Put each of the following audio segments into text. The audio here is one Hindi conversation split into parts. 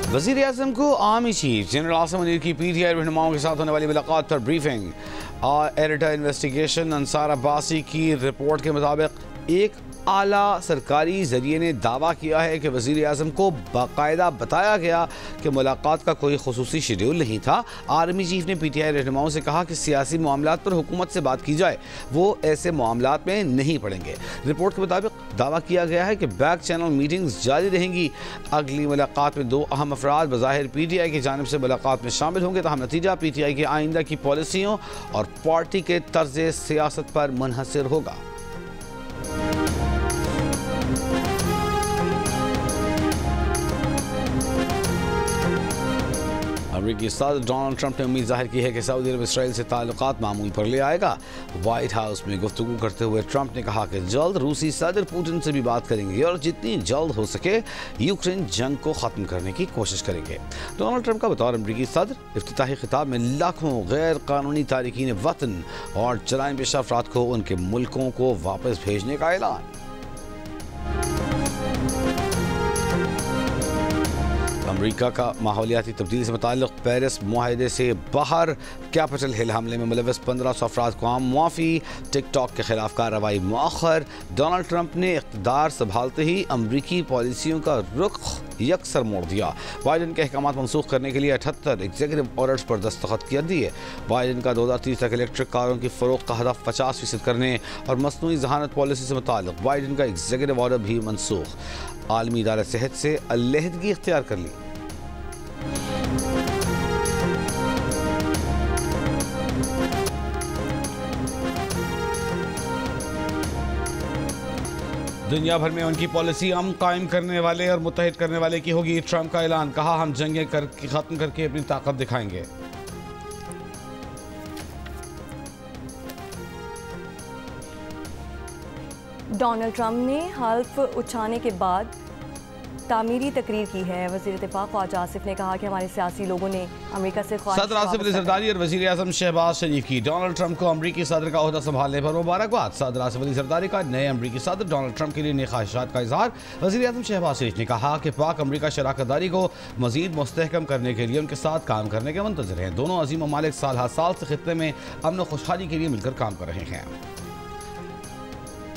वज़ीर आज़म को army chief general Asim Munir की PTI रहनुमाओं के साथ होने वाली मुलाकात पर briefing. Editor investigation Ansar Abbasi की रिपोर्ट के मुताबिक एक आला सरकारी जरिए ने दावा किया है कि वज़ीर आज़म को बाकायदा बताया गया कि मुलाकात का कोई खुसूसी शेड्यूल नहीं था। आर्मी चीफ ने PTI रहनुमाओं से कहा कि सियासी मामलात पर हुकूमत से बात की जाए, वो ऐसे मामलात में नहीं पड़ेंगे। रिपोर्ट के मुताबिक दावा किया गया है कि बैक चैनल मीटिंग्स जारी रहेंगी। अगली मुलाकात में दो अहम अफराद बज़ाहिर PTI की जानिब से मुलाकात में शामिल होंगे, तहम नतीजा PTI की आइंदा की पॉलिसियों और पार्टी के तर्ज सियासत पर मुनहसर होगा। अमेरिकी सदर डोनाल्ड ट्रंप ने उम्मीद जाहिर की है कि सऊदी अरब इसराइल से ताल्लुकात मामूल पर ले आएगा। व्हाइट हाउस में गुफ्तगू करते हुए ट्रंप ने कहा कि जल्द रूसी सदर पुतिन से भी बात करेंगे और जितनी जल्द हो सके यूक्रेन जंग को ख़त्म करने की कोशिश करेंगे। डोनाल्ड ट्रंप का बतौर अमेरिकी सदर इफ्तिताही खिताब में लाखों गैर कानूनी तारिकीन वतन और जराइम पेशा अफराद को उनके मुल्कों को वापस भेजने का ऐलान। अमेरिका का माहौलियाती तब्दीली से मुताल्लिक़ पेरिस मुआहदे से बाहर कैपिटल हिल हमले में मुलव्वस 1500 अफराद को आम मुआफ़ी। टिकटॉक के खिलाफ कार्रवाई मौखर। डोनाल्ड ट्रंप ने इक़्तिदार संभालते ही अमरीकी पॉलिसियों का रुख यकसर मोड़ दिया। बाइडन के अहकाम मनसूख करने के लिए 78 एग्जीक्यूटिव ऑर्डर्स पर दस्तखत कर दिए। बाइडन का 2030 तक इलेक्ट्रिक कारों की फ़रोख्त का हदफ 50% करने और मसनूई जहानत पॉलिसी से मुताल्लिक़ बाइडन का एग्जीक्यूटिव ऑर्डर भी मनसूख। आलमी इदारा सेहत से अलहदगी इख्तियार कर ली। दुनिया भर में उनकी पॉलिसी अमन कायम करने वाले और मुत्तहिद करने वाले की होगी। ट्रंप का ऐलान, कहा हम जंगें खत्म करके अपनी ताकत दिखाएंगे। डोनाल्ड ट्रंप ने हल्फ उठाने के बाद तामीरी तकरीर की है। वज़ीर दिफ़ा ख्वाजा आसिफ ने कहा कि हमारे सियासी लोगों ने अमेरिका से सदर आसिफ अली ज़रदारी और वज़ीर आज़म शहबाज शरीफ की डोनाल्ड ट्रंप को अमरीकी सदर का ओहदा संभालने पर मुबारकबाद। सदर आसिफ अली ज़रदारी का नए अमरीकी सदर डोनाल्ड ट्रंप के लिए नई ख्वाहिशात का इजहार। वज़ीर आज़म शहबाज शरीफ ने कहा कि पाक अमरीका शराकतदारी को मज़ीद मुस्तहकम करने के लिए उनके साथ काम करने के मुंतज़िर हैं। दोनों अजीम ममालिक साल हर साल से खित्ते में अमन व खुशहाली के लिए मिलकर काम कर रहे हैं।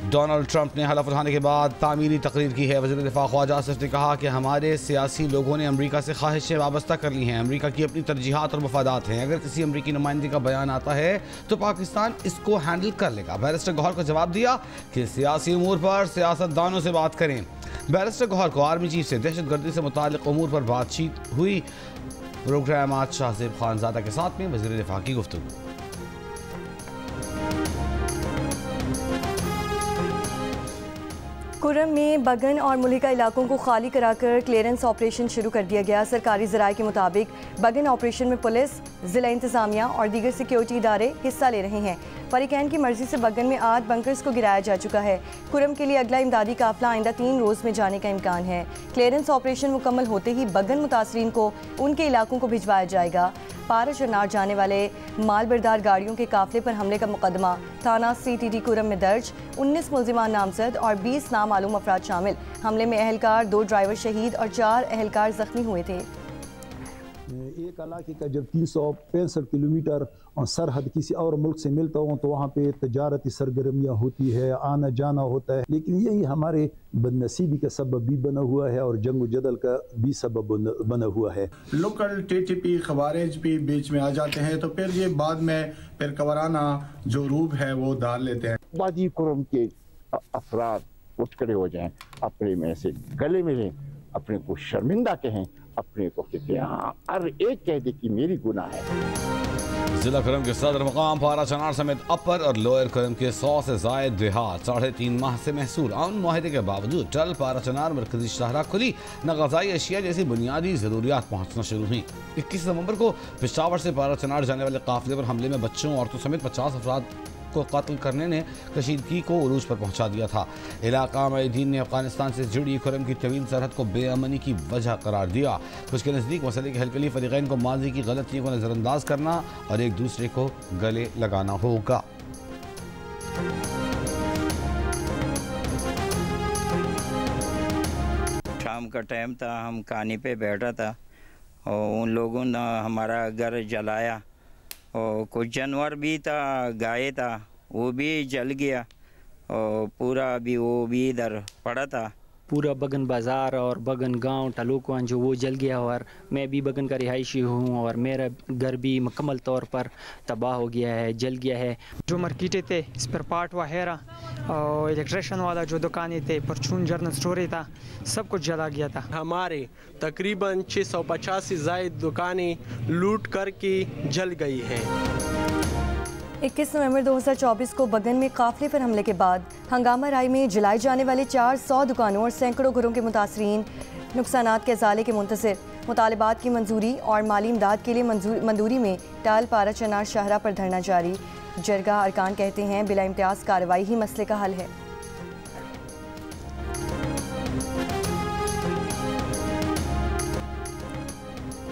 डोनाल्ड ट्रंप ने हलफ उठाने के बाद तामीरी तकरीर की है। वज़ीर दिफ़ा ख्वाजा आसिफ ने कहा कि हमारे सियासी लोगों ने अमेरिका से ख्वाहिशें वाबस्ता कर ली हैं। अमेरिका की अपनी तरजीहात और मफादात हैं। अगर किसी अमेरिकी नुमाइंदे का बयान आता है तो पाकिस्तान इसको हैंडल कर लेगा। बैरिस्टर गौहर को जवाब दिया कि सियासी उमूर पर सियासतदानों से बात करें। बैरिस्टर गौहर को आर्मी चीफ से दहशतगर्दी से मुताल्लिक़ उमूर पर बातचीत हुई। प्रोग्राम आज शाहज़ेब खानज़ादा के साथ में वज़ीर दिफ़ा की गुफ्तगू। कुरम में बगन और मुलिका इलाकों को खाली कराकर क्लियरेंस ऑपरेशन शुरू कर दिया गया। सरकारी ज़राए के मुताबिक बगन ऑपरेशन में पुलिस, ज़िला इंतज़ामिया और दीगर सिक्योरिटी इदारे हिस्सा ले रहे हैं। फरीकैन की मर्जी से बगन में 8 बंकर्स को गिराया जा चुका है। कुरम के लिए अगला इमदादी काफिला आइंदा 3 रोज़ में जाने का इम्कान है। क्लियरेंस ऑपरेशन मुकम्मल होते ही बगन मुतासरीन को उनके इलाकों को भिजवाया जाएगा। पारा चनार जाने वाले माल बरदार गाड़ियों के काफिले पर हमले का मुकदमा थाना CTD कुरम में दर्ज। 19 मुल्जिमान नामजद और 20 नामालूम अफराद शामिल। हमले में अहलकार, 2 ड्राइवर शहीद और 4 अहलकार जख्मी हुए थे। एक इलाके का जब 365 किलोमीटर सरहद किसी और मुल्क से मिलता हूँ तो वहाँ पे तजारती सरगर्मियाँ होती है, आना जाना होता है, लेकिन यही हमारे बदनसीबी का सबब भी बना हुआ है और जंग जदल का भी सबब बना हुआ है। लोकल TTP खवारिज भी बीच में आ जाते हैं तो फिर ये बाद में फिर कवराना जो रूब है वो डाल लेते हैं। बादी कुरम के अफराद उठ खड़े हो जाएं, अपने में से गले मिलें, अपने को शर्मिंदा कहें, अपने को कहते हैं हर एक कह दे कि मेरी गुनाह है। जिला कुरम के सदर मकाम पारा चनार समेत अपर और लोअर कुरम के 100 से जायद देहात 3.5 माह से महसूर। अमन मुआहदे के बावजूद टल पारा चनार मरकजी शाहरा खुली न गज़ाई अशिया जैसी बुनियादी ज़रूरियात पहुँचना शुरू हुई। 21 नवंबर को पेशावर से पारा चनार जाने वाले काफिले पर हमले में बच्चों, औरतों समेत 50 अफराद को कत्ल करने ने कशीदगी को उरूज पर पहुंचा दिया था। इलाका मुआहिदीन ने अफगानिस्तान से जुड़ी कुरम की तवील सरहद को बेअमनी की वजह करार दिया। कुछ के नज़दीक मसले के हल के लिए फरीकैन को माजी की गलतियों को नज़रअंदाज करना और एक दूसरे को गले लगाना होगा। शाम का टाइम था, हम कहानी पे बैठा था और उन लोगों ने हमारा घर जलाया और कुछ जानवर भी था, गाय था, वो भी जल गया और पूरा अभी वो भी इधर पड़ा था। पूरा बगन बाज़ार और बगन गांव टलुकवान जो वो जल गया और मैं भी बगन का रिहायशी हूँ और मेरा घर भी मुकम्मल तौर पर तबाह हो गया है, जल गया है। जो मार्केटें थे, स्पेयर पार्ट वगैरह और इलेक्ट्रिशियन वाला जो दुकानें थे, परचून जनरल स्टोर था, सब कुछ जला गया था। हमारे तकरीबन 650 से ज़ायद दुकानें लूट करके जल गई हैं। 21 नवंबर 2024 को बगन में काफिले पर हमले के बाद हंगामा राय में जलाई जाने वाले 400 दुकानों और सैकड़ों घरों के मुतासरीन नुकसानात के अजाले के मुंतज़िर। मुतालबात की मंजूरी और माली इमदाद के लिए मंजूरी में टाल पारा चनार शाहरा पर धरना जारी। जरगा अरकान कहते हैं बिला इम्तियाज़ कार्रवाई ही मसले का हल है।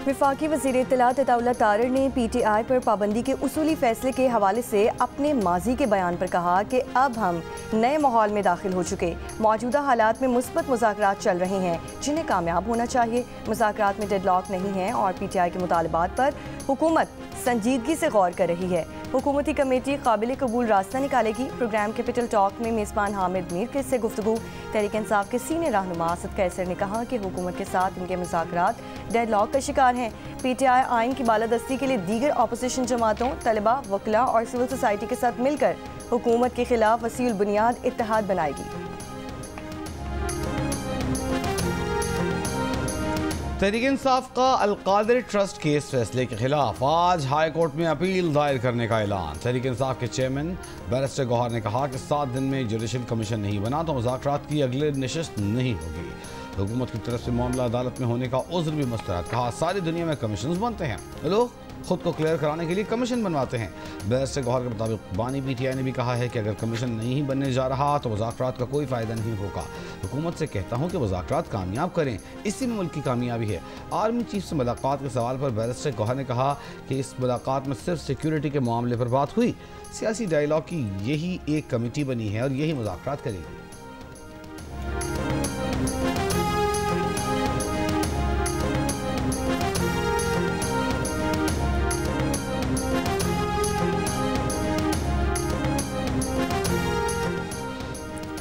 वफाकी वज़ीर इत्तलात अताउल्लाह तारर ने PTI पर पाबंदी के उसूली फैसले के हवाले से अपने माजी के बयान पर कहा कि अब हम नए माहौल में दाखिल हो चुके, मौजूदा हालात में मुस्बत मुज़ाकरात चल रहे हैं जिन्हें कामयाब होना चाहिए। मुज़ाकरात में डेडलॉक नहीं है और PTI के मुतालबात पर हुकूमत संजीदगी से गौर कर रही है। हुकूमती कमेटी काबिल कबूल रास्ता निकालेगी। प्रोग्राम कैपिटल टॉक में मेज़बान हामिद मीर से गुफ्तगू। तहरीक इंसाफ के सीनियर रहनुमा असद कैसर ने कहा कि हुकूमत के साथ इनके मुज़ाकरात डेडलॉक का शिकार हैं। PTI आइन की बालादस्ती के लिए दीगर अपोजिशन जमातों, तलबा, वकला और सिविल सोसाइटी के साथ मिलकर हुकूमत के खिलाफ वसीउल बुनियाद इत्तेहाद बनाएगी। तहरीक इंसाफ का अलकादर ट्रस्ट केस फैसले के खिलाफ आज हाई कोर्ट में अपील दायर करने का ऐलान। तहरीक इंसाफ के चेयरमैन बैरिस्टर गौहर ने कहा कि 7 दिन में जुडिशल कमीशन नहीं बना तो मुज़ाकरात की अगले नशिस्त नहीं होगी। हुकूमत की तरफ से मामला अदालत में होने का उज़्र भी मुस्तरद। कहा सारी दुनिया में कमीशन बनते हैं, लोग खुद को क्लियर कराने के लिए कमीशन बनवाते हैं। बैरिस्टर गौहर के मुताबिक बानी PTI ने भी कहा है कि अगर कमीशन नहीं बनने जा रहा तो मुज़ाकरात का कोई फ़ायदा नहीं होगा। हुकूमत से कहता हूँ कि मुज़ाकरात कामयाब करें, इसी में मुल्क की कामयाबी है। आर्मी चीफ से मुलाकात के सवाल पर बैरिस्टर गौहर ने कहा कि इस मुलाकात में सिर्फ सिक्योरिटी के मामले पर बात हुई। सियासी डायलॉग की यही एक कमेटी बनी है और यही मुज़ाकरात करेगी।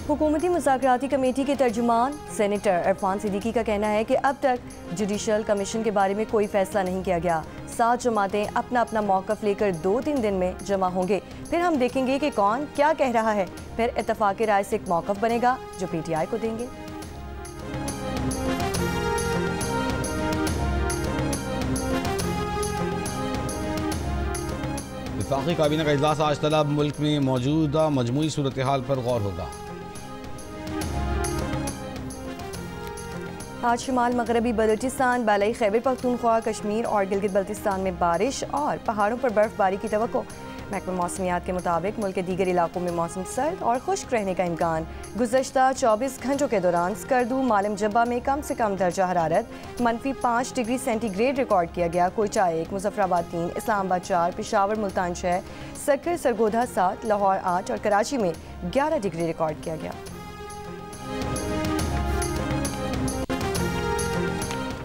हुकूमती मुज़ाकराती कमेटी के तर्जुमान सेनेटर इरफान सिद्दीकी का कहना है कि अब तक जुडिशल कमीशन के बारे में कोई फैसला नहीं किया गया। 7 जमातें अपना अपना मौक़िफ़ लेकर 2-3 दिन में जमा होंगे, फिर हम देखेंगे कि कौन क्या कह रहा है, फिर इत्तफ़ाक़ राय से एक मौक़िफ़ बनेगा जो PTI को देंगे। वफाकी काबीना का इजलास आज तलब। मुल्क में मौजूदा मजमूई सूरत हाल पर गौर होगा। आज शुमाल मगरबी बलूचिस्तान, बालाई खैबर पख्तूनख्वा, कश्मीर और गिलगित बल्तिस्तान में बारिश और पहाड़ों पर बर्फबारी की तवक्को। महकमा मौसमियात के मुताबिक मुल्क के दीगर इलाकों में मौसम सर्द और खुश्क रहने का इम्कान। गुज़श्ता 24 घंटों के दौरान स्कर्दू मालम जब्बा में कम से कम दर्जा हरारत -5 डिग्री सेंटीग्रेड रिकॉर्ड किया गया। कोयटा 1, मुजफ्फराबाद 3, इस्लामाबाद 4, पेशावर मुल्तान 6, सक्कर सरगोधा 7, लाहौर 8 और कराची में 11 डिग्री रिकॉर्ड किया गया।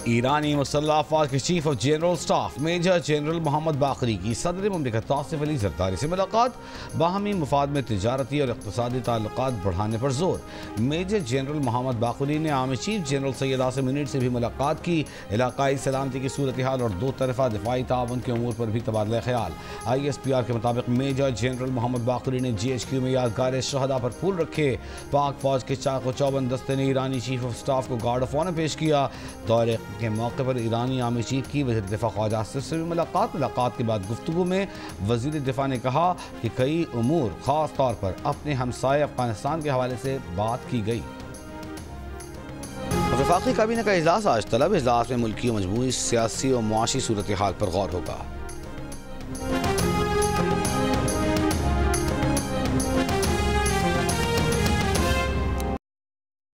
ईरानी मुसल्लह अफ़वाज के chief of general staff major general Mohammad Bagheri की सदर मुमलिकत आसिफ अली ज़रदारी से मुलाकात। बाहमी मुफाद में तिजारती और इक़्तिसादी ताल्लुकात बढ़ाने पर जोर। मेजर जनरल मोहम्मद बाकरी ने army chief general Syed Asim Munir से भी मुलाकात की। इलाकाई सलामती की सूरत हाल और 2 तरफ़ा दिफाई ताउन के अमूर पर भी तबादला ख्याल। ISPR के मुताबिक मेजर जनरल मोहम्मद बाकरी ने GHQ में यादगार शहदा पर फूल रखे। पाक फौज के चाक व चौबंद दस्ते ने ईरानी चीफ ऑफ स्टाफ को गार्ड ऑफ ऑनर पेश किया। दौरे के मौके पर ईरानी आर्मी चीफ की वज़ीर दिफा ख्वाजा आसिफ से भी मुलाकात के बाद गुफ्तगू में वज़ीर दिफा ने कहा कि कई उमूर ख़ास तौर पर अपने हमसाए अफगानिस्तान के हवाले से बात की गई। वफाकी काबीना का इजलास आज तलब। इजलास में मुल्की मजमूई सियासी और मुआशी सूरत हाल पर गौर होगा।